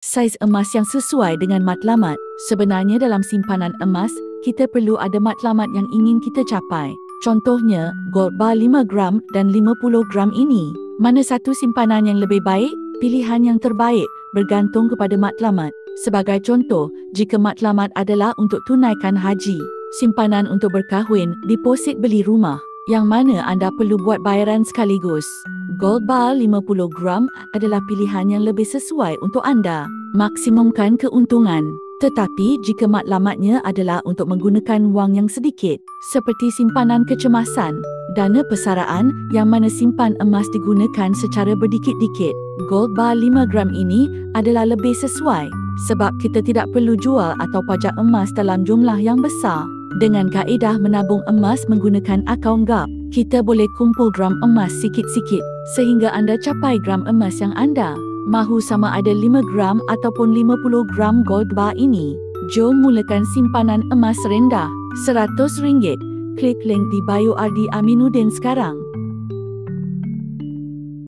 Saiz emas yang sesuai dengan matlamat. Sebenarnya dalam simpanan emas, kita perlu ada matlamat yang ingin kita capai. Contohnya, gold bar 5 gram dan 50 gram ini. Mana satu simpanan yang lebih baik? Pilihan yang terbaik bergantung kepada matlamat. Sebagai contoh, jika matlamat adalah untuk tunaikan haji, simpanan untuk berkahwin, deposit beli rumah, yang mana anda perlu buat bayaran sekaligus. Gold bar 50 gram adalah pilihan yang lebih sesuai untuk anda. Maksimumkan keuntungan. Tetapi jika matlamatnya adalah untuk menggunakan wang yang sedikit, seperti simpanan kecemasan, dana persaraan yang mana simpan emas digunakan secara berdikit-dikit, gold bar 5 gram ini adalah lebih sesuai sebab kita tidak perlu jual atau pajak emas dalam jumlah yang besar. Dengan kaedah menabung emas menggunakan akaun GAP, kita boleh kumpul gram emas sikit-sikit sehingga anda capai gram emas yang anda mahu, sama ada 5 gram ataupun 50 gram gold bar ini. Jom mulakan simpanan emas rendah RM100. Klik link di bio RD Aminuddin sekarang.